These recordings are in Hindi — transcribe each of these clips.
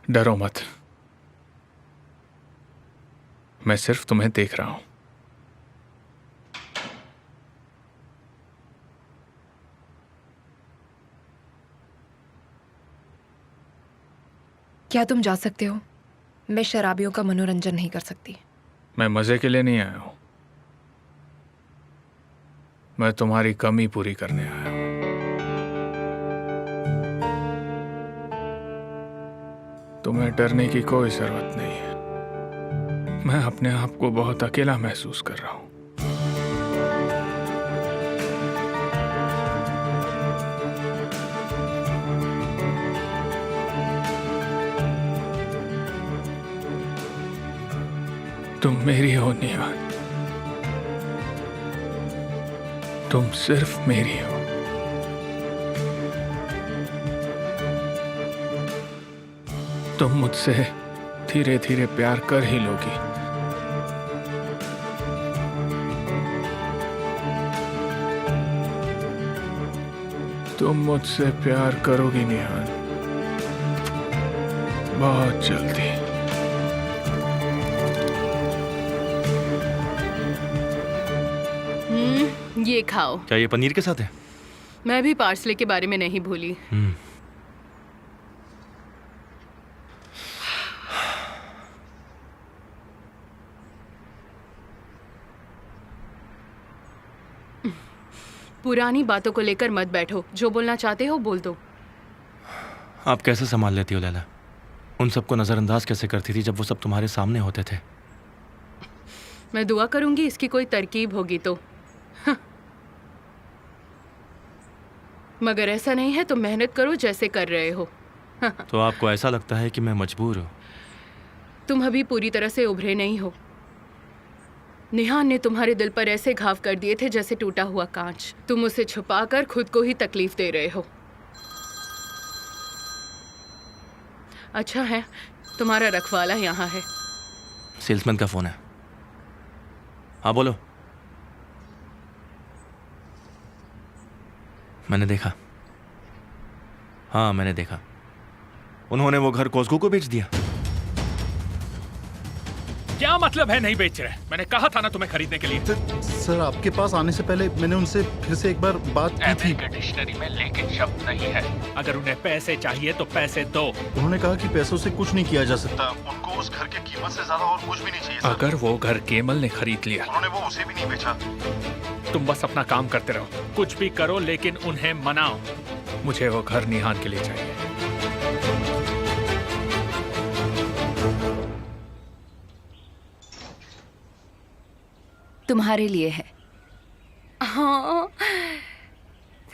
डरो मत, मैं सिर्फ तुम्हें देख रहा हूं। क्या तुम जा सकते हो? मैं शराबियों का मनोरंजन नहीं कर सकती। मैं मजे के लिए नहीं आया हूं, मैं तुम्हारी कमी पूरी करने आया हूं। तुम्हें डरने की कोई जरूरत नहीं है। मैं अपने आप को बहुत अकेला महसूस कर रहा हूं। तुम मेरी हो निहान, तुम सिर्फ मेरी हो। तुम मुझसे धीरे धीरे प्यार कर ही लोगी। तुम मुझसे प्यार करोगी निहान, बहुत जल्दी। ये खाओ। क्या ये पनीर के साथ है? मैं भी पार्सले के बारे में नहीं भूली। पुरानी बातों को लेकर मत बैठो, जो बोलना चाहते हो बोल दो। आप कैसे संभाल लेती हो लैला? उन सबको नजरअंदाज कैसे करती थी जब वो सब तुम्हारे सामने होते थे? मैं दुआ करूंगी इसकी कोई तरकीब होगी तो। मगर ऐसा नहीं है तो मेहनत करो जैसे कर रहे हो। तो आपको ऐसा लगता है कि मैं मजबूर हूँ? तुम अभी पूरी तरह से उभरे नहीं हो। निहान ने तुम्हारे दिल पर ऐसे घाव कर दिए थे जैसे टूटा हुआ कांच। तुम उसे छुपाकर खुद को ही तकलीफ दे रहे हो। अच्छा है तुम्हारा रखवाला यहाँ है। सेल्समैन का फोन है। हाँ बोलो। मैंने देखा। हाँ मैंने देखा। उन्होंने वो घर कोस्को को बेच दिया। क्या मतलब है नहीं बेच रहे? मैंने कहा था ना तुम्हें खरीदने के लिए। सर आपके पास आने से पहले मैंने उनसे फिर से एक बार बात की थी। डिक्शनरी में लेकिन शब्द नहीं है। अगर उन्हें पैसे चाहिए तो पैसे दो। उन्होंने कहा कि पैसों से कुछ नहीं किया जा सकता। उनको उस घर की कीमत से ज्यादा और कुछ भी नहीं चाहिए सर। अगर वो घर केमल ने खरीद लिया, उन्होंने वो उसे भी नहीं बेचा। तुम बस अपना काम करते रहो, कुछ भी करो लेकिन उन्हें मनाओ। मुझे वो घर निहान के लिए चाहिए। तुम्हारे लिए है। हाँ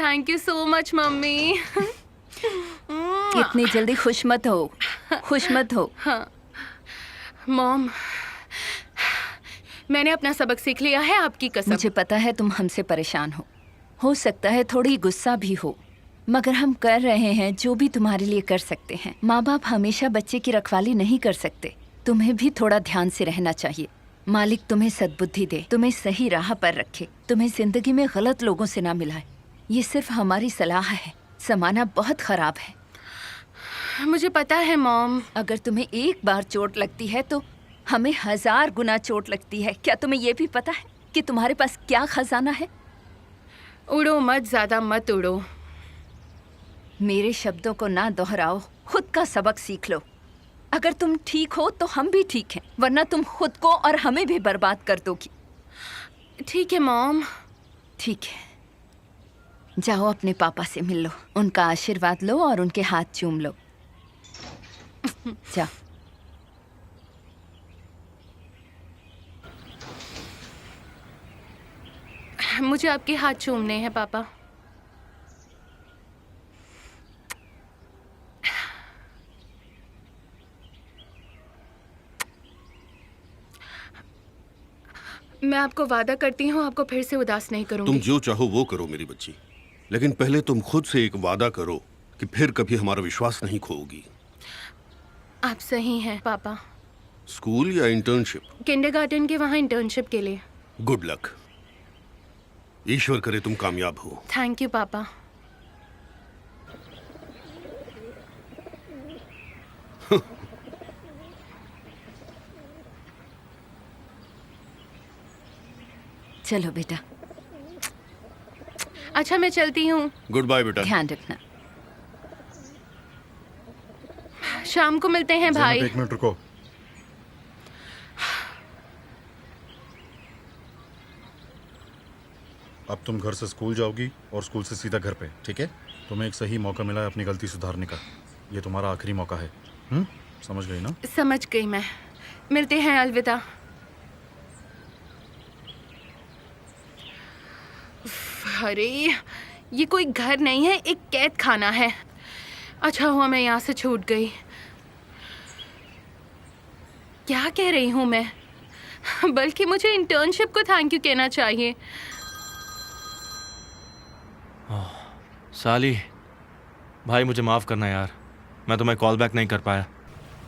thank you so much mummy. इतनी जल्दी खुश मत हो, खुश मत हो। मॉम मैंने अपना सबक सीख लिया है, आपकी कसम। मुझे पता है तुम हमसे परेशान हो सकता है थोड़ी गुस्सा भी हो, मगर हम कर रहे हैं जो भी तुम्हारे लिए कर सकते हैं। माँ बाप हमेशा बच्चे की रखवाली नहीं कर सकते, तुम्हें भी थोड़ा ध्यान से रहना चाहिए। मालिक तुम्हें सद्बुद्धि दे, तुम्हें सही राह पर रखे, तुम्हें जिंदगी में गलत लोगों से ना मिलाए। ये सिर्फ हमारी सलाह है, ज़माना बहुत खराब है। मुझे पता है मॉम। अगर तुम्हें एक बार चोट लगती है तो हमें 1000 गुना चोट लगती है। क्या तुम्हें ये भी पता है कि तुम्हारे पास क्या खजाना है? उड़ो मत, ज्यादा मत उड़ो। मेरे शब्दों को ना दोहराओ, खुद का सबक सीख लो। अगर तुम ठीक हो तो हम भी ठीक हैं, वरना तुम खुद को और हमें भी बर्बाद कर दोगी। ठीक है मॉम। ठीक है, जाओ अपने पापा से मिल लो, उनका आशीर्वाद लो और उनके हाथ चूम लो। जाओ। मुझे आपके हाथ चूमने हैं पापा। मैं आपको वादा करती हूँ आपको फिर से उदास नहीं करूँगी। तुम जो चाहो वो करो मेरी बच्ची, लेकिन पहले तुम खुद से एक वादा करो कि फिर कभी हमारा विश्वास नहीं खोओगी। आप सही हैं पापा। स्कूल या इंटर्नशिप? किंडरगार्टन के वहाँ इंटर्नशिप के लिए। गुड लक, ईश्वर करे तुम कामयाब हो। थैंक यू पापा। चलो बेटा, अच्छा मैं चलती हूँ। गुड बाय बेटा। ध्यान रखना। शाम को मिलते हैं भाई। ज़ैनब, एक मिनट रुको। अब तुम घर से स्कूल जाओगी और स्कूल से सीधा घर पे, ठीक है? तुम्हें एक सही मौका मिला है अपनी गलती सुधारने का। ये तुम्हारा आखिरी मौका है। समझ गई ना? समझ गई मैं। मिलते हैं, अलविदा। अरे ये कोई घर नहीं है, एक कैद खाना है। अच्छा हुआ मैं यहाँ से छूट गई। क्या कह रही हूँ मैं? बल्कि मुझे इंटर्नशिप को थैंक यू कहना चाहिए। साली, भाई मुझे माफ़ करना यार, मैं तुम्हें कॉल बैक नहीं कर पाया।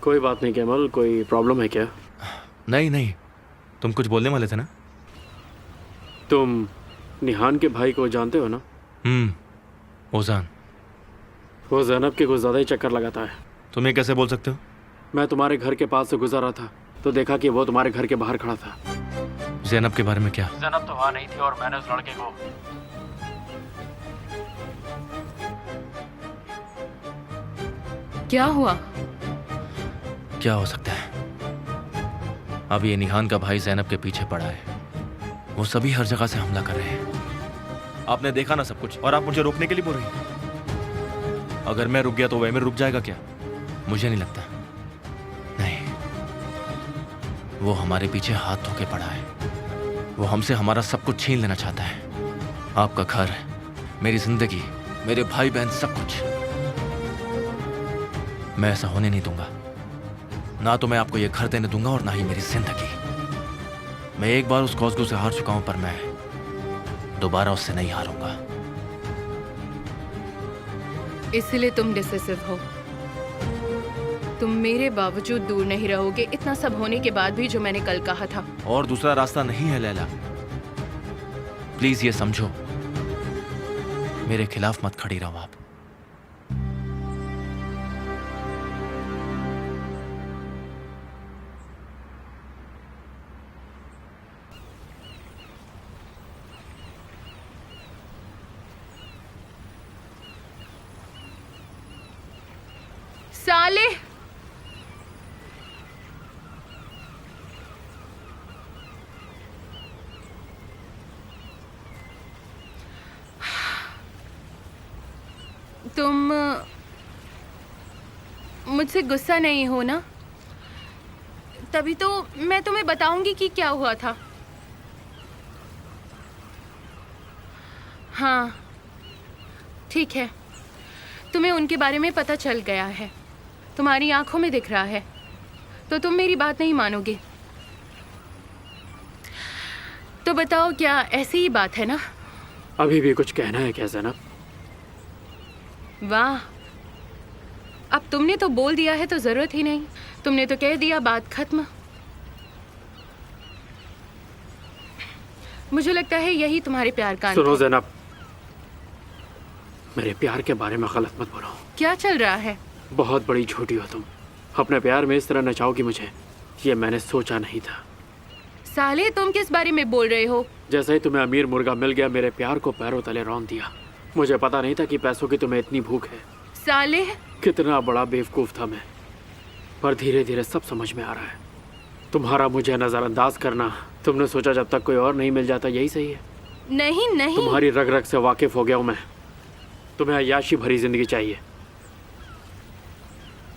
कोई बात नहीं कैमल, कोई प्रॉब्लम है क्या? नहीं नहीं, तुम कुछ बोलने वाले थे ना? तुम निहान के भाई को जानते हो ना? ओजान। वो जैनब के कुछ ज़्यादा ही चक्कर लगाता है। तुम ये कैसे बोल सकते हो? मैं तुम्हारे घर के पास से गुजर रहा था तो देखा कि वो तुम्हारे घर के बाहर खड़ा था। जैनब के बारे में क्या? जैनब तो वहाँ नहीं थी और मैंने उस लड़के को क्या हुआ? क्या हो सकता है? अब ये निहान का भाई जैनब के पीछे पड़ा है। वो सभी हर जगह से हमला कर रहे हैं। आपने देखा ना सब कुछ, और आप मुझे रोकने के लिए बोल रही हैं। अगर मैं रुक गया तो वैमिर रुक जाएगा क्या? मुझे नहीं लगता। नहीं, वो हमारे पीछे हाथ धो के पड़ा है। वो हमसे हमारा सब कुछ छीन लेना चाहता है। आपका घर, मेरी जिंदगी, मेरे भाई बहन, सब कुछ। मैं ऐसा होने नहीं दूंगा। ना तो मैं आपको ये घर देने दूंगा और ना ही मेरी जिंदगी। मैं एक बार उस कॉस्को से हार चुका हूं, पर मैं दोबारा उससे नहीं हारूंगा। इसलिए तुम डिसिसिव हो। तुम मेरे बावजूद दूर नहीं रहोगे, इतना सब होने के बाद भी, जो मैंने कल कहा था। और दूसरा रास्ता नहीं है लैला, प्लीज ये समझो। मेरे खिलाफ मत खड़ी रहो आप। साले, तुम मुझसे गुस्सा नहीं हो ना? तभी तो मैं तुम्हें बताऊंगी कि क्या हुआ था। हाँ ठीक है, तुम्हें उनके बारे में पता चल गया है, तुम्हारी आंखों में दिख रहा है, तो तुम मेरी बात नहीं मानोगे। तो बताओ, क्या ऐसी ही बात है ना? अभी भी कुछ कहना है क्या जैनब? वाह, अब तुमने तो बोल दिया है तो जरूरत ही नहीं। तुमने तो कह दिया, बात खत्म। मुझे लगता है यही तुम्हारे प्यार का अंत सुनो है। जैनब, मेरे प्यार के बारे में गलत मत बोलो। क्या चल रहा है? बहुत बड़ी झूठी हो तुम। अपने प्यार में इस तरह नचाओगी मुझे, ये मैंने सोचा नहीं था। साले, तुम किस बारे में बोल रहे हो? जैसे ही तुम्हें अमीर मुर्गा मिल गया, मेरे प्यार को पैरों तले रौंद दिया। मुझे पता नहीं था कि पैसों की तुम्हें इतनी भूख है। साले, कितना बड़ा बेवकूफ़ था मैं, पर धीरे धीरे सब समझ में आ रहा है। तुम्हारा मुझे नज़रअंदाज करना, तुमने सोचा जब तक कोई और नहीं मिल जाता यही सही है। नहीं नहीं, तुम्हारी रग रग से वाकिफ़ हो गया हूँ मैं। तुम्हें अय्याशी भरी ज़िंदगी चाहिए।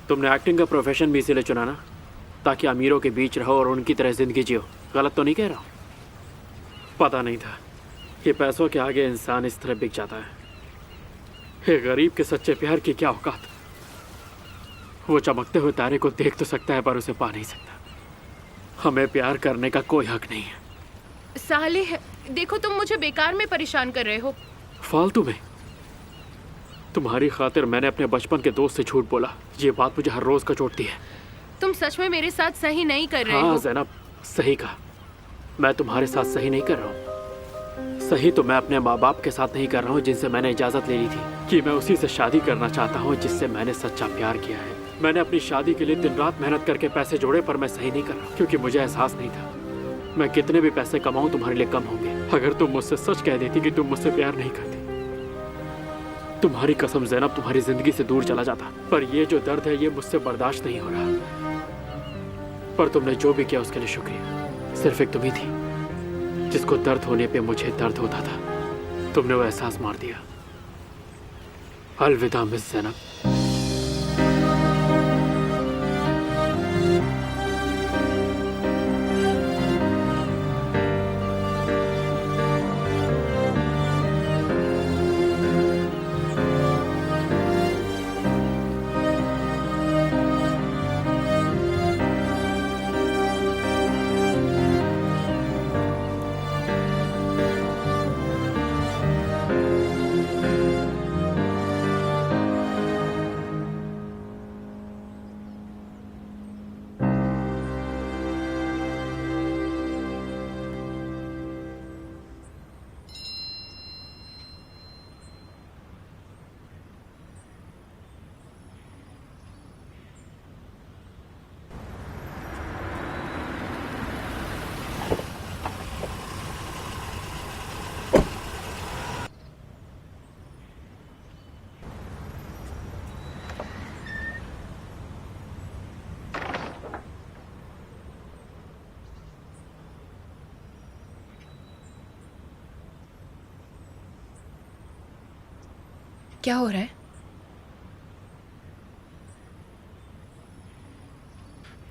तुमने एक्टिंग का प्रोफेशन भी इसीलिए चुना ना, ताकि अमीरों के बीच रहो और उनकी तरह ज़िंदगी जियो। गलत तो नहीं कह रहा हूँ? पता नहीं था कि पैसों के आगे इंसान इस तरह बिक जाता है। एक गरीब के सच्चे प्यार की क्या औकात। वो चमकते हुए तारे को देख तो सकता है, पर उसे पा नहीं सकता। हमें प्यार करने का कोई हक नहीं है। साले, देखो तुम मुझे बेकार में परेशान कर रहे हो। फालतू में। तुम्हारी खातिर मैंने अपने बचपन के दोस्त से झूठ बोला। ये बात मुझे हर रोज का चोटती है। तुम सच में मेरे साथ सही नहीं कर रहे हाँ हो। जैनब, सही कहा। मैं तुम्हारे साथ सही नहीं कर रहा हूँ। सही तो मैं अपने माँ बाप के साथ नहीं कर रहा हूँ, जिनसे मैंने इजाज़त ले ली थी कि मैं उसी से शादी करना चाहता हूँ जिससे मैंने सच्चा प्यार किया है। मैंने अपनी शादी के लिए दिन रात मेहनत करके पैसे जोड़े, पर मैं सही नहीं कर रहा क्योंकि मुझे एहसास नहीं था मैं कितने भी पैसे कमाऊं तुम्हारे लिए कम होंगे। अगर तुम मुझसे सच कह देती कि तुम मुझसे प्यार नहीं करती, तुम्हारी कसम ज़ैनब, तुम्हारी जिंदगी से दूर चला जाता। पर ये जो दर्द है ये मुझसे बर्दाश्त नहीं हो रहा। पर तुमने जो भी किया उसके लिए शुक्रिया। सिर्फ एक तुम ही थी जिसको दर्द होने पे मुझे दर्द होता था। तुमने वो एहसास मार दिया। अलविदा मिस ज़ैनब। क्या हो रहा है?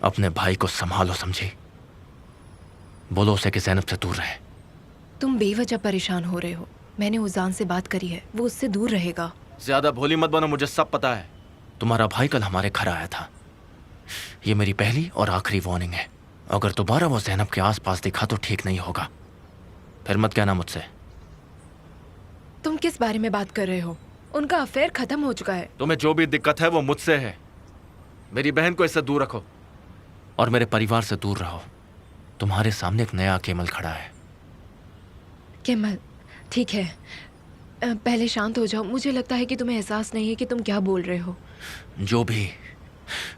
अपने भाई को संभालो, समझी? बोलो उसे कि ज़ैनब से दूर रहे। तुम बेवजह परेशान हो रहे हो। मैंने उजान से बात करी है, वो उससे दूर रहेगा। ज्यादा भोली मत बनो, मुझे सब पता है। तुम्हारा भाई कल हमारे घर आया था। ये मेरी पहली और आखिरी वार्निंग है। अगर दोबारा वो ज़ैनब के आसपास दिखा तो ठीक नहीं होगा। फिर मत कहना मुझसे। तुम किस बारे में बात कर रहे हो? उनका अफेयर खत्म हो चुका है। तुम्हें जो भी दिक्कत है वो मुझसे है। मेरी बहन को इससे दूर रखो और मेरे परिवार से दूर रहो। तुम्हारे सामने एक नया केमल खड़ा है। केमल, ठीक है, पहले शांत हो जाओ। मुझे लगता है कि तुम्हें एहसास नहीं है कि तुम क्या बोल रहे हो। जो भी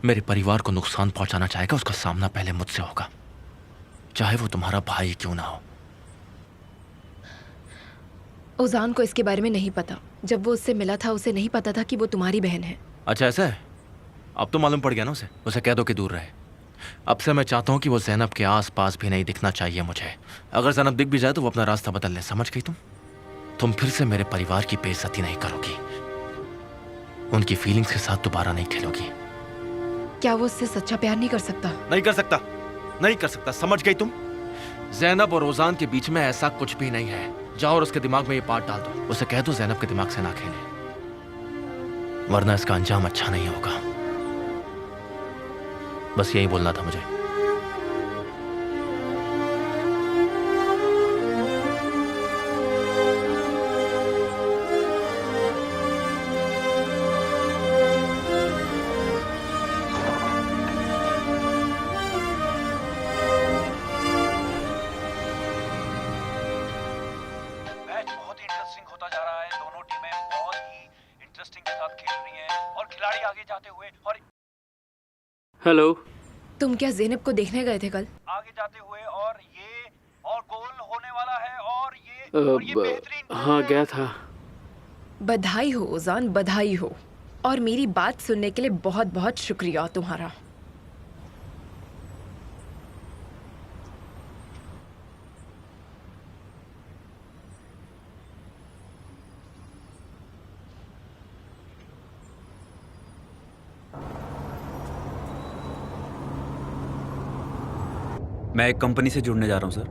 मेरे परिवार को नुकसान पहुंचाना चाहेगा उसका सामना पहले मुझसे होगा, चाहे वो तुम्हारा भाई क्यों ना हो। उजान को इसके बारे में नहीं पता। जब वो उससे मिला था उसे नहीं पता था कि वो तुम्हारी बहन है। अच्छा ऐसा है? अब तो मालूम पड़ गया ना उसे कह दो कि दूर रहे। अब से मैं चाहता हूँ कि वो ज़ैनब के आस पास भी नहीं दिखना चाहिए मुझे। अगर ज़ैनब दिख भी जाए तो वो अपना रास्ता बदल ले, समझ गई तुम फिर से मेरे परिवार की बेइज्जती नहीं करोगी, उनकी फीलिंग्स के साथ दोबारा नहीं खेलोगी। क्या वो उससे सच्चा प्यार नहीं कर सकता? नहीं कर सकता, नहीं कर सकता, समझ गई तुम? ज़ैनब और ओजान के बीच में ऐसा कुछ भी नहीं है। जाओ और उसके दिमाग में ये बात डाल दो। उसे कह दो ज़ैनब के दिमाग से ना खेले, वरना इसका अंजाम अच्छा नहीं होगा। बस यही बोलना था मुझे। मैच बहुत ही इंटरेस्टिंग होता जा रहा है। दोनों टीमें बहुत ही इंटरेस्टिंग के साथ खेल रही हैं और खिलाड़ी आगे जाते हुए हेलो। तुम क्या ज़ैनब को देखने गए थे कल? आगे जाते हुए और गोल होने वाला है और ये बेहतरीन। हाँ गया था। बधाई हो उजान, बधाई हो। और मेरी बात सुनने के लिए बहुत बहुत शुक्रिया तुम्हारा। मैं एक कंपनी से जुड़ने जा रहा हूं सर।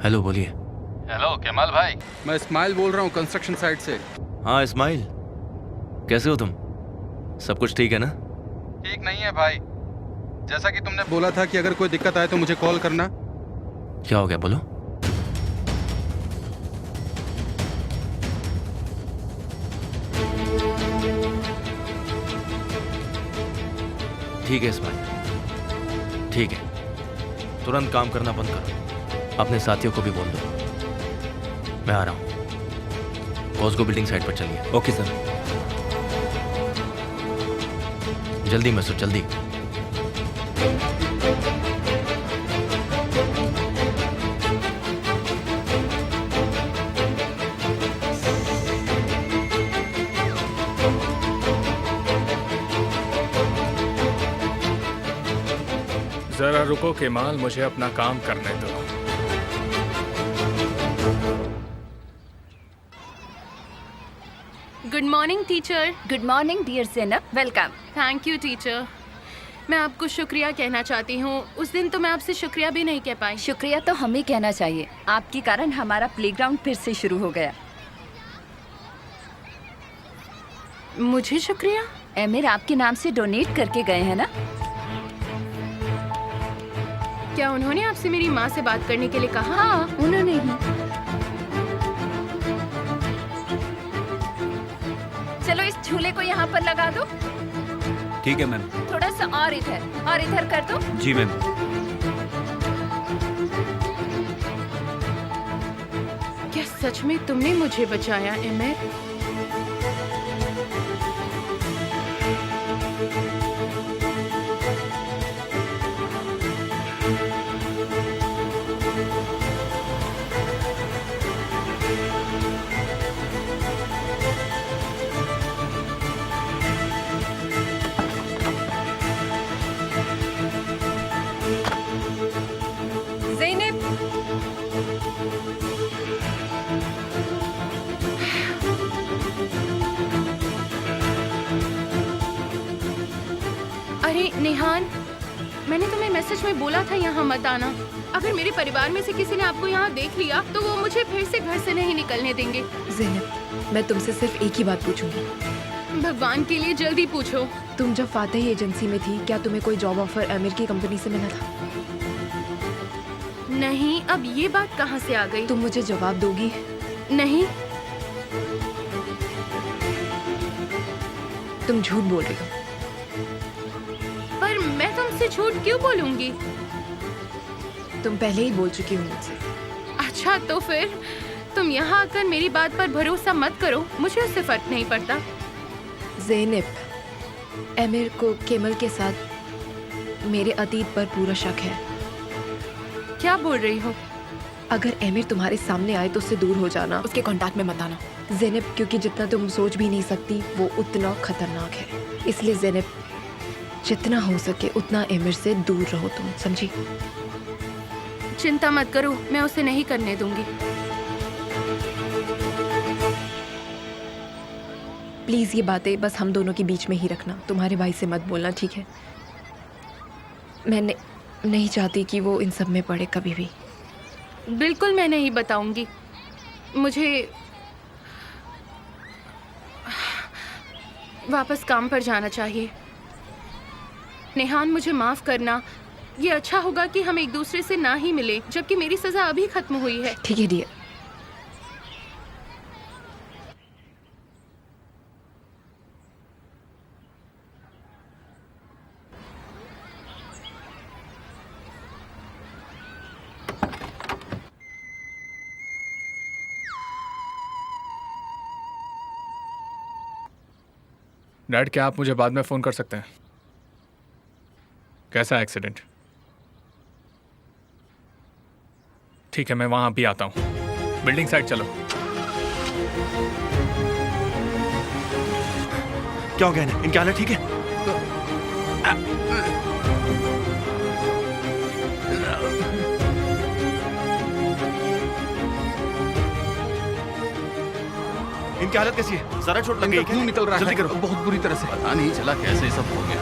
हेलो, बोलिए। हेलो केमाल भाई, मैं इस्माइल बोल रहा हूँ कंस्ट्रक्शन साइट से। हाँ इस्माइल, कैसे हो तुम? सब कुछ ठीक है ना? ठीक नहीं है भाई। जैसा कि तुमने बोला था कि अगर कोई दिक्कत आए तो मुझे कॉल करना। क्या हो गया, बोलो। ठीक है इस्माइल, ठीक है। तुरंत काम करना बंद करो। अपने साथियों को भी बोल दो। मैं आ रहा हूँ। कॉस्को बिल्डिंग साइड पर चलिए। Okay sir. जल्दी मैसूर, जल्दी। जरा रुको केमाल, मुझे अपना काम करने दो। Good morning teacher. Good morning dear Zainab, welcome. Thank you teacher. मैं आपको शुक्रिया कहना चाहती हूँ। उस दिन तो मैं आपसे शुक्रिया भी नहीं कह पाई। शुक्रिया तो हमें कहना चाहिए, आपके कारण हमारा प्लेग्राउंड फिर से शुरू हो गया। मुझे शुक्रिया? एमिर आपके नाम से डोनेट करके गए हैं ना? क्या उन्होंने आपसे मेरी माँ से बात करने के लिए कहा? हाँ, उन्होंने ही। चलो इस झूले को यहाँ पर लगा दो। ठीक है मैम। थोड़ा सा और इधर कर दो। जी मैम। क्या सच में तुमने मुझे बचाया एमिर? अरे निहान, मैंने तुम्हें मैसेज में बोला था यहाँ मत आना। अगर मेरे परिवार में से किसी ने आपको यहाँ देख लिया तो वो मुझे फिर से घर से नहीं निकलने देंगे। ज़ैनब, मैं तुमसे सिर्फ एक ही बात पूछूंगी। भगवान के लिए जल्दी पूछो। तुम जब फातेह एजेंसी में थी, क्या तुम्हें कोई जॉब ऑफर आमिर की कंपनी से मिला था? नहीं, अब ये बात कहाँ से आ गई? तुम मुझे जवाब दोगी? नहीं। तुम झूठ बोल रही हो। पर मैं तुमसे झूठ क्यों बोलूंगी? तुम पहले ही बोल चुकी हो मुझसे। अच्छा तो फिर तुम यहाँ आकर मेरी बात पर भरोसा मत करो, मुझे उससे फर्क नहीं पड़ता। ज़ैनब, आमिर को केमल के साथ मेरे अतीत पर पूरा शक है। क्या बोल रही हो? अगर आमिर तुम्हारे सामने आए तो उससे दूर हो जाना, उसके कांटेक्ट में मत आना ज़ैनब, क्योंकि जितना तुम सोच भी नहीं सकती वो उतना खतरनाक है। इसलिए ज़ैनब, जितना हो सके उतना आमिर से दूर रहो तुम, समझी? चिंता मत करो, मैं उसे नहीं करने दूंगी। प्लीज ये बातें बस हम दोनों के बीच में ही रखना, तुम्हारे भाई से मत बोलना, ठीक है? मैं नहीं चाहती कि वो इन सब में पड़े कभी भी। बिल्कुल मैं नहीं बताऊंगी। मुझे वापस काम पर जाना चाहिए। नेहान, मुझे माफ करना। ये अच्छा होगा कि हम एक दूसरे से ना ही मिले, जबकि मेरी सजा अभी खत्म हुई है। ठीक है डियर। डैड, क्या आप मुझे बाद में फ़ोन कर सकते हैं? कैसा एक्सीडेंट? ठीक है, मैं वहाँ भी आता हूँ। बिल्डिंग साइड चलो। क्या हो गया इन्हें? इनकी हालत ठीक है? इनकी हालत कैसी है? सारा चोट लग गई? खून निकल रहा जल्दी है करो। बहुत बुरी तरह से। पता नहीं चला कैसे ये सब हो गया।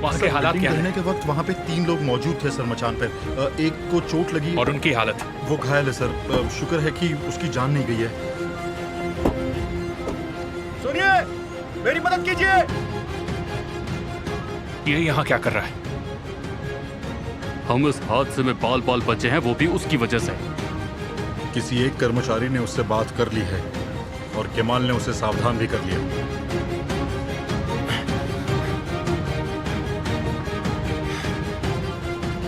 वहाँ के हालात क्या गिरने हैं? के वक्त वहाँ पे 3 लोग मौजूद थे सर, मचान पे। एक को चोट लगी और उनकी हालत? वो घायल है सर। शुक्र है कि उसकी जान नहीं गई है। सुनिए, मेरी मदद कीजिए। ये यहाँ क्या कर रहा है? हम इस हादसे में बाल बाल बचे हैं, वो भी उसकी वजह से। किसी एक कर्मचारी ने उससे बात कर ली है और केमाल ने उसे सावधान भी कर लिया।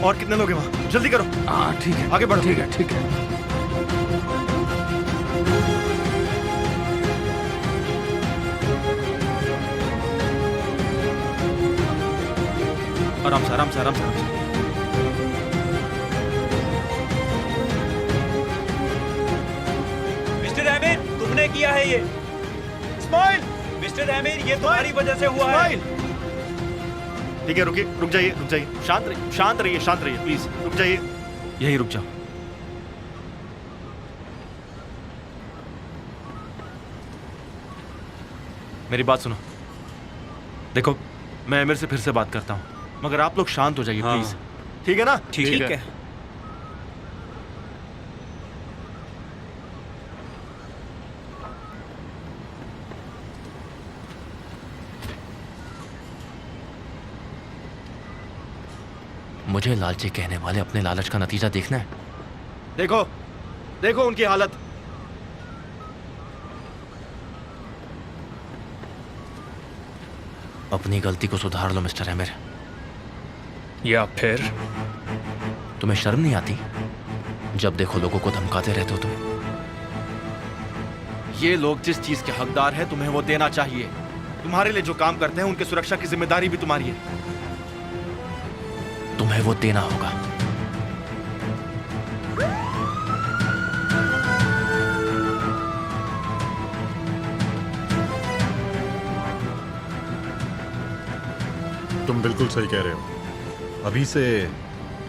और कितने लोग हैं वहाँ? जल्दी करो। हाँ ठीक है, आगे बढ़ो। ठीक है ठीक है। आराम से आराम से आराम से आराम से। मिस्टर आमिर, तुमने किया है ये। स्माइल। मिस्टर आमिर, ये तुम्हारी वजह से हुआ है। ठीक है, रुकिए, रुक जाइए, शांत रहिए प्लीज, रुक जाइए, यही रुक जाओ। मेरी बात सुनो। देखो, मैं आमिर से फिर से बात करता हूँ, मगर आप लोग शांत हो जाइए प्लीज। ठीक है ना? ठीक है। मुझे लालची कहने वाले अपने लालच का नतीजा देखना है। देखो देखो उनकी हालत। अपनी गलती को सुधार लो मिस्टर आमिर। या फिर तुम्हें शर्म नहीं आती? जब देखो लोगों को धमकाते रहते हो तुम। ये लोग जिस चीज के हकदार हैं तुम्हें वो देना चाहिए। तुम्हारे लिए जो काम करते हैं उनकी सुरक्षा की जिम्मेदारी भी तुम्हारी है, तुम्हें वो देना होगा। तुम बिल्कुल सही कह रहे हो। अभी से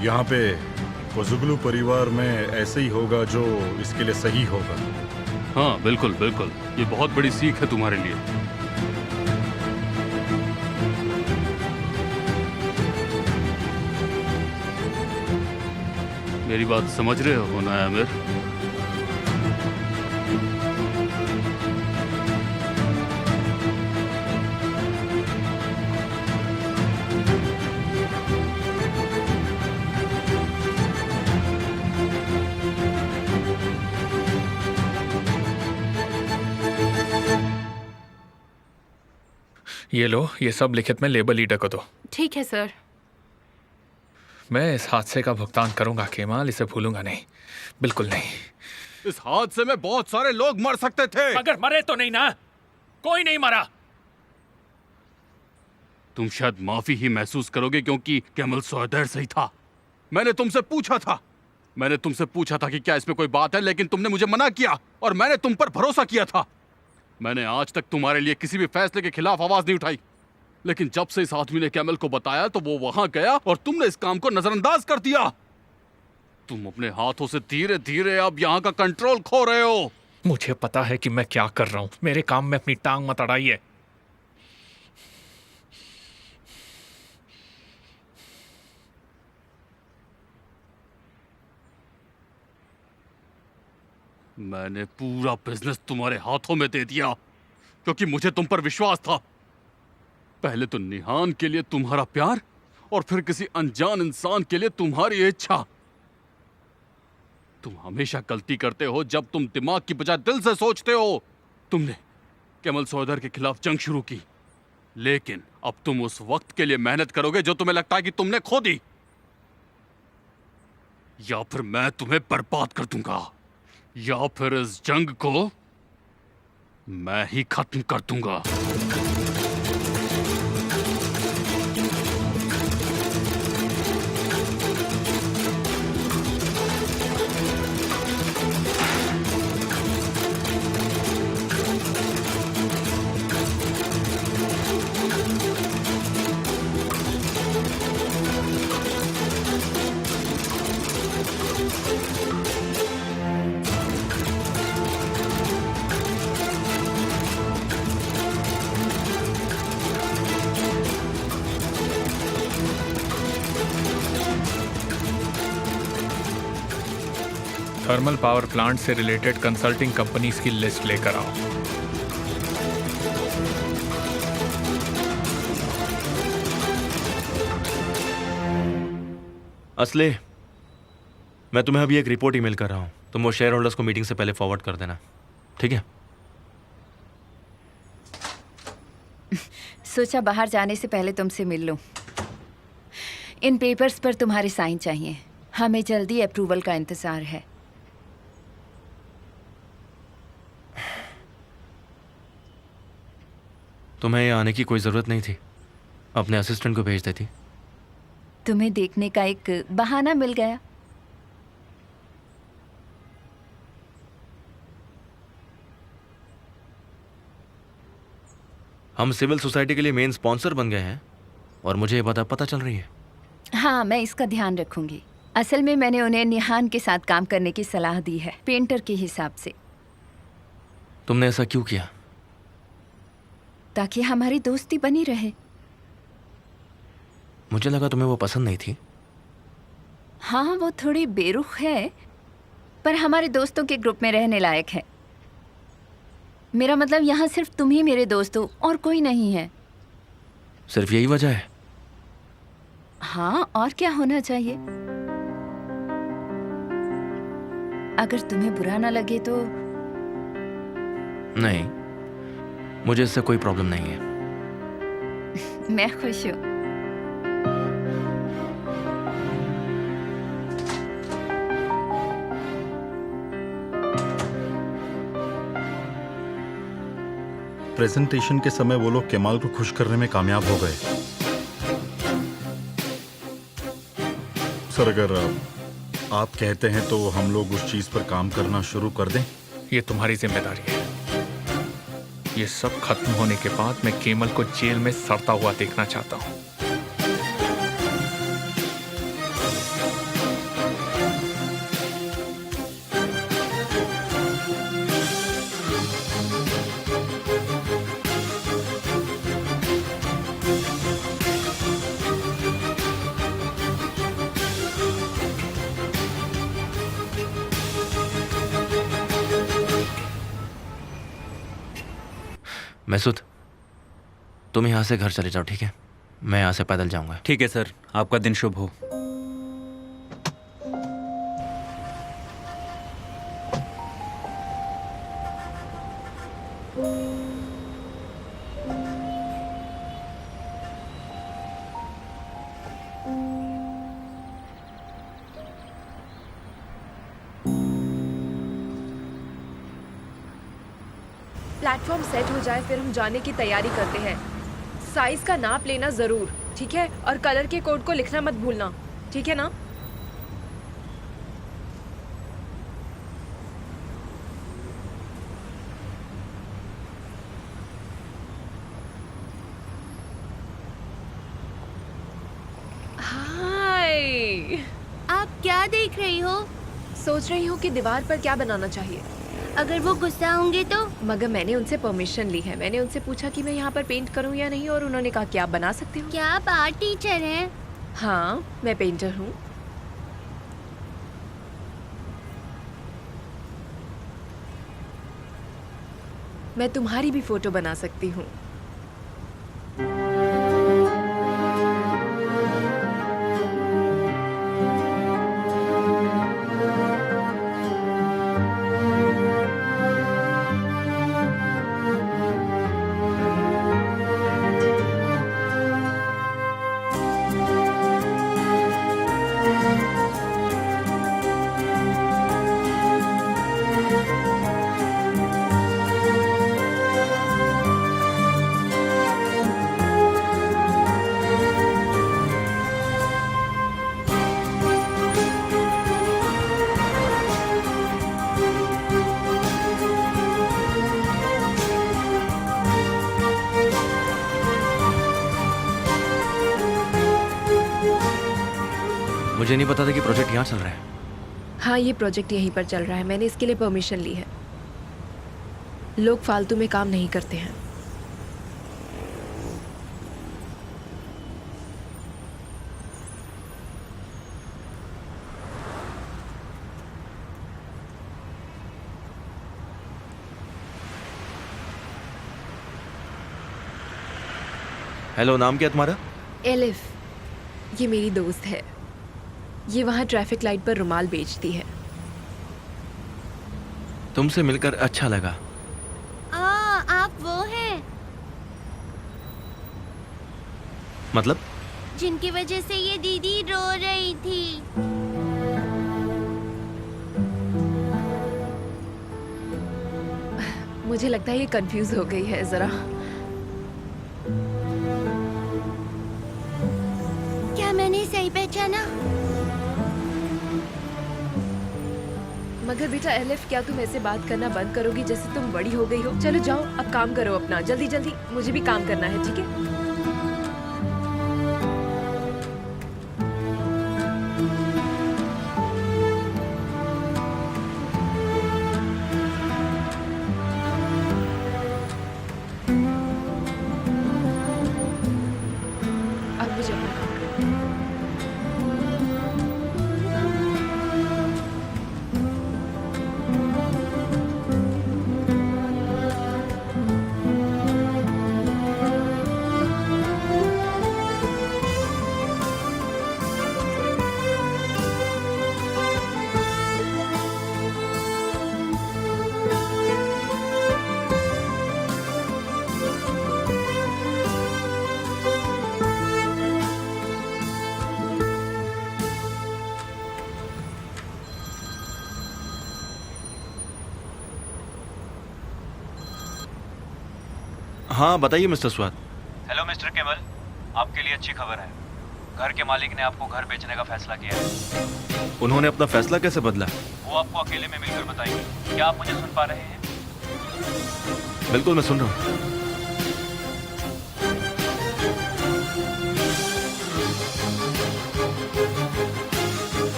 यहाँ पे फजुगलू परिवार में ऐसे ही होगा जो इसके लिए सही होगा। हाँ बिल्कुल बिल्कुल, ये बहुत बड़ी सीख है तुम्हारे लिए। मेरी बात समझ रहे हो ना आमिर? ये लो, ये सब लिखित में लेबल लीडर को दो। ठीक है सर। मैं इस हादसे का भुगतान करूंगा केमाल, इसे भूलूंगा नहीं, बिल्कुल नहीं। इस हादसे में बहुत सारे लोग मर सकते थे। मगर मरे तो नहीं ना, कोई नहीं मरा। तुम शायद माफी ही महसूस करोगे क्योंकि कैमल सौदेर सही था। मैंने तुमसे पूछा था कि क्या इसमें कोई बात है, लेकिन तुमने मुझे मना किया और मैंने तुम पर भरोसा किया था। मैंने आज तक तुम्हारे लिए किसी भी फैसले के खिलाफ आवाज नहीं उठाई, लेकिन जब से इस आदमी ने कैमल को बताया तो वो वहां गया और तुमने इस काम को नजरअंदाज कर दिया। तुम अपने हाथों से धीरे धीरे अब यहाँ का कंट्रोल खो रहे हो। मुझे पता है कि मैं क्या कर रहा हूं, मेरे काम में अपनी टांग मत अड़ाइए। मैंने पूरा बिजनेस तुम्हारे हाथों में दे दिया क्योंकि मुझे तुम पर विश्वास था। पहले तो निहान के लिए तुम्हारा प्यार और फिर किसी अनजान इंसान के लिए तुम्हारी इच्छा। तुम हमेशा गलती करते हो जब तुम दिमाग की बजाय दिल से सोचते हो। तुमने कैमल सौदेर के खिलाफ जंग शुरू की, लेकिन अब तुम उस वक्त के लिए मेहनत करोगे जो तुम्हें लगता है कि तुमने खो दी, या फिर मैं तुम्हें बर्बाद कर दूंगा, या फिर इस जंग को मैं ही खत्म कर दूंगा। थर्मल पावर प्लांट से रिलेटेड कंसल्टिंग कंपनीज की लिस्ट लेकर आओ। असले, मैं तुम्हें अभी एक रिपोर्ट ईमेल कर रहा हूं। तुम वो शेयर होल्डर्स को मीटिंग से पहले फॉरवर्ड कर देना, ठीक है? सोचा बाहर जाने से पहले तुमसे मिल लूं। इन पेपर्स पर तुम्हारे साइन चाहिए। हमें जल्दी अप्रूवल का इंतजार है। तुम्हें यहाँ आने की कोई ज़रूरत नहीं थी, अपने असिस्टेंट को भेज देती। तुम्हें देखने का एक बहाना मिल गया। हम सिविल सोसाइटी के लिए मेन स्पॉन्सर बन गए हैं और मुझे ये बात पता चल रही है। हाँ, मैं इसका ध्यान रखूंगी। असल में मैंने उन्हें निहान के साथ काम करने की सलाह दी है, पेंटर के हिसाब से। तुमने ऐसा क्यों किया? ताकि हमारी दोस्ती बनी रहे। मुझे लगा तुम्हें वो पसंद नहीं थी। हाँ, वो थोड़ी बेरुख है, पर हमारे दोस्तों के ग्रुप में रहने लायक है। मेरा मतलब यहाँ सिर्फ तुम ही मेरे दोस्त हो और कोई नहीं है। सिर्फ यही वजह है? हाँ, और क्या होना चाहिए? अगर तुम्हें बुरा ना लगे तो। नहीं, मुझे इससे कोई प्रॉब्लम नहीं है। मैं खुश हूँ। प्रेजेंटेशन के समय वो लोग केमाल को खुश करने में कामयाब हो गए। सर, अगर आप कहते हैं तो हम लोग उस चीज पर काम करना शुरू कर दें। ये तुम्हारी जिम्मेदारी है। ये सब खत्म होने के बाद मैं केमल को जेल में सड़ता हुआ देखना चाहता हूँ। मैसूद, तुम यहाँ से घर चले जाओ, ठीक है? मैं यहाँ से पैदल जाऊंगा। ठीक है सर, आपका दिन शुभ हो। प्लेटफॉर्म सेट हो जाए फिर हम जाने की तैयारी करते हैं। साइज का नाप लेना जरूर, ठीक है? और कलर के कोड को लिखना मत भूलना, ठीक है ना? हाय, आप क्या देख रही हो? सोच रही हूँ कि दीवार पर क्या बनाना चाहिए। अगर वो गुस्सा होंगे तो? मगर मैंने उनसे परमिशन ली है। मैंने उनसे पूछा कि मैं यहाँ पर पेंट करूँ या नहीं, और उन्होंने कहा कि आप बना सकते हो। क्या आप आर्ट टीचर हैं? हाँ, मैं पेंटर हूँ। मैं तुम्हारी भी फोटो बना सकती हूँ। मुझे नहीं पता था कि प्रोजेक्ट यहाँ चल रहा है। हाँ, ये प्रोजेक्ट यहीं पर चल रहा है। मैंने इसके लिए परमिशन ली है। लोग फालतू में काम नहीं करते हैं। हेलो, नाम क्या है तुम्हारा? एलिफ, ये मेरी दोस्त है। ये वहाँ ट्रैफिक लाइट पर रुमाल बेचती है। तुमसे मिलकर अच्छा लगा। आप वो हैं मतलब? जिनकी वजह से ये दीदी रो रही थी। मुझे लगता है ये कंफ्यूज हो गई है जरा। क्या मैंने सही पहचाना? मगर बेटा एलिफ, क्या तुम ऐसे बात करना बंद करोगी जैसे तुम बड़ी हो गई हो? चलो जाओ, अब काम करो अपना, जल्दी जल्दी, मुझे भी काम करना है, ठीक है? अब मुझे अपना काम करना है। हाँ बताइए मिस्टर स्वाद। हेलो मिस्टर केवल, आपके लिए अच्छी खबर है। घर के मालिक ने आपको घर बेचने का फैसला किया है। उन्होंने अपना फैसला कैसे बदला? वो आपको अकेले में मिलकर बताएंगे। क्या आप मुझे सुन पा रहे हैं? बिल्कुल, मैं सुन रहा हूँ।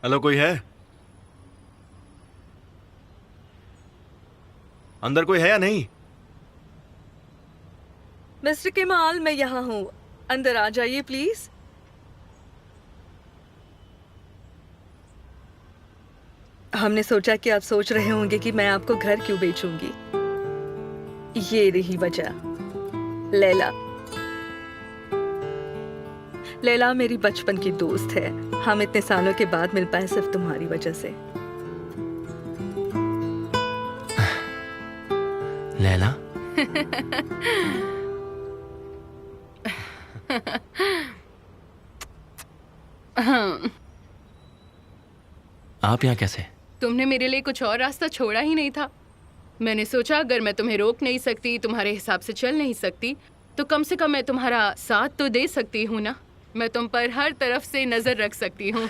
हेलो, कोई है अंदर? कोई है या नहीं? मिस्टर केमाल, मैं यहाँ हूँ, अंदर आ जाइए प्लीज। हमने सोचा कि आप सोच रहे होंगे कि मैं आपको घर क्यों बेचूंगी। ये रही वजह। लैला मेरी बचपन की दोस्त है। हम इतने सालों के बाद मिल पाए सिर्फ तुम्हारी वजह से। लैला? आप यहाँ कैसे? तुमने मेरे लिए कुछ और रास्ता छोड़ा ही नहीं था। मैंने सोचा अगर मैं तुम्हें रोक नहीं सकती, तुम्हारे हिसाब से चल नहीं सकती, तो कम से कम मैं तुम्हारा साथ तो दे सकती हूँ ना। मैं तुम पर हर तरफ से नजर रख सकती हूँ।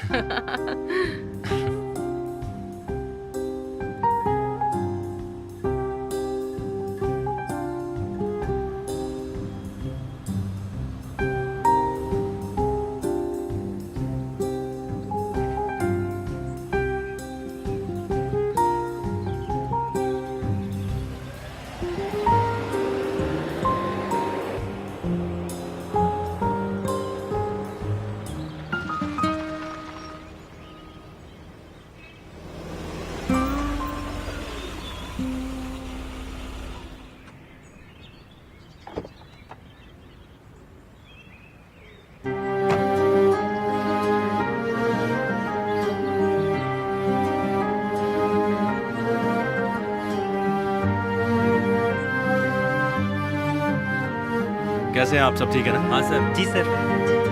कैसे हैं आप? सब ठीक है ना? हाँ सर। जी सर।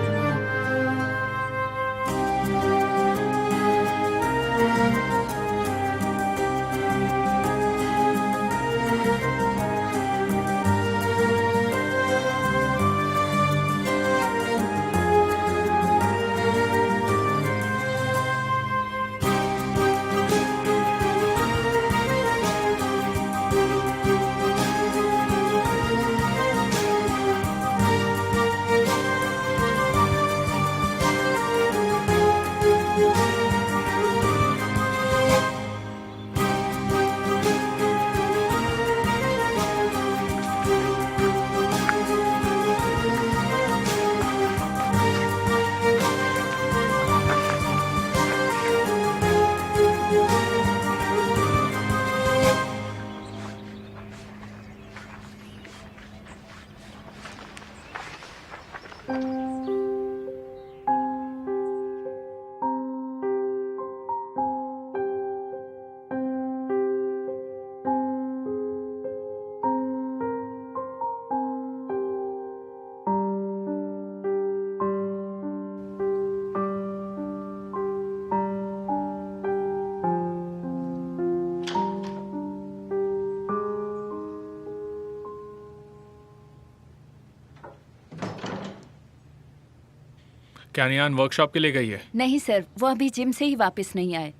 क्या नियान वर्कशॉप के लिए गई है? नहीं सर, वो अभी जिम से ही वापस नहीं आए।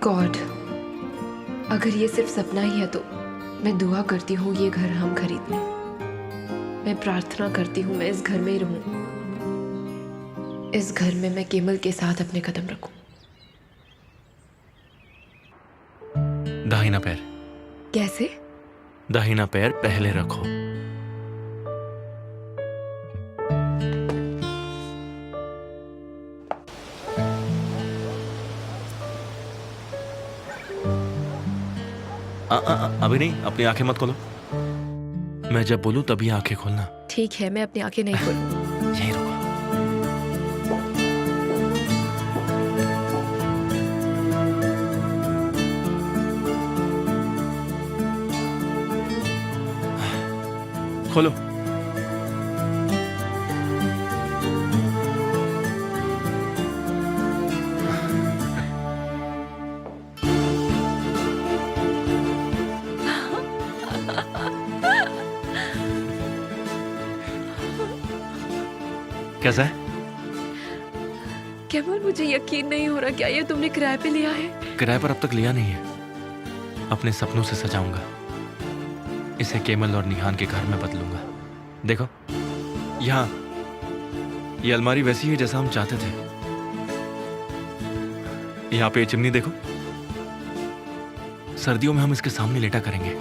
गॉड, अगर ये सिर्फ सपना ही है तो मैं दुआ करती हूँ ये घर हम खरीद लें। मैं प्रार्थना करती हूँ मैं इस घर में ही रहूं। इस घर में मैं केमल के साथ अपने कदम रखूं। दाहिना पैर। कैसे? दाहिना पैर पहले रखो। अभी नहीं, अपनी आंखें मत खोलो। मैं जब बोलूं तभी आंखें खोलना। ठीक है, मैं अपनी आंखें नहीं खोलूं। यहीं रुको। खोलो। कैसा है? केमल, मुझे यकीन नहीं हो रहा, क्या ये तुमने किराए पे लिया है? किराए पर अब तक लिया नहीं है। अपने सपनों से सजाऊंगा इसे। केमल और निहान के घर में बदलूंगा। देखो यहाँ, ये अलमारी वैसी है जैसा हम चाहते थे। यहाँ पे ये चिमनी देखो, सर्दियों में हम इसके सामने लेटा करेंगे।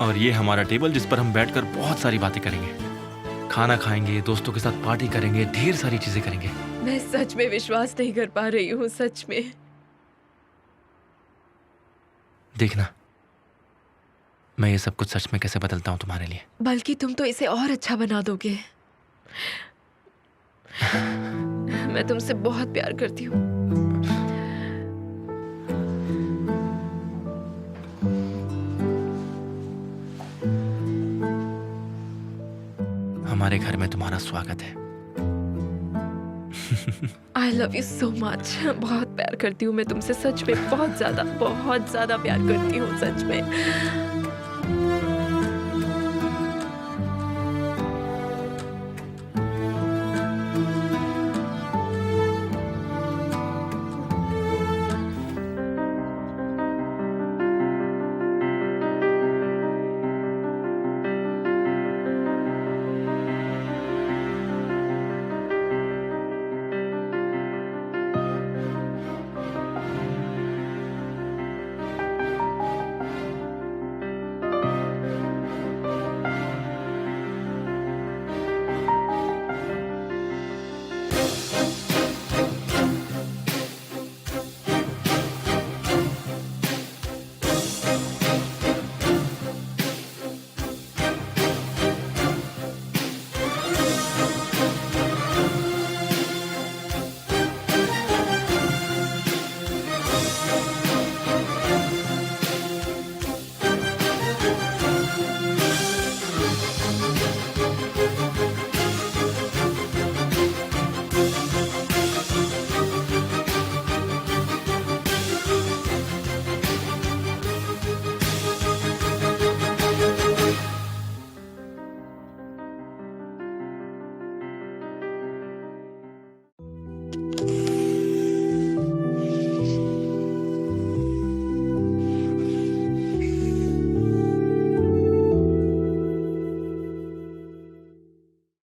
और ये हमारा टेबल जिस पर हम बैठकर बहुत सारी बातें करेंगे, खाना खाएंगे, दोस्तों के साथ पार्टी करेंगे, ढेर सारी चीजें करेंगे। मैं सच में विश्वास नहीं कर पा रही हूँ, सच में। देखना मैं ये सब कुछ सच में कैसे बदलता हूँ तुम्हारे लिए। बल्कि तुम तो इसे और अच्छा बना दोगे। मैं तुमसे बहुत प्यार करती हूँ। हमारे घर में तुम्हारा स्वागत है। I love you so much। बहुत प्यार करती हूँ मैं तुमसे, सच में बहुत ज्यादा प्यार करती हूँ, सच में।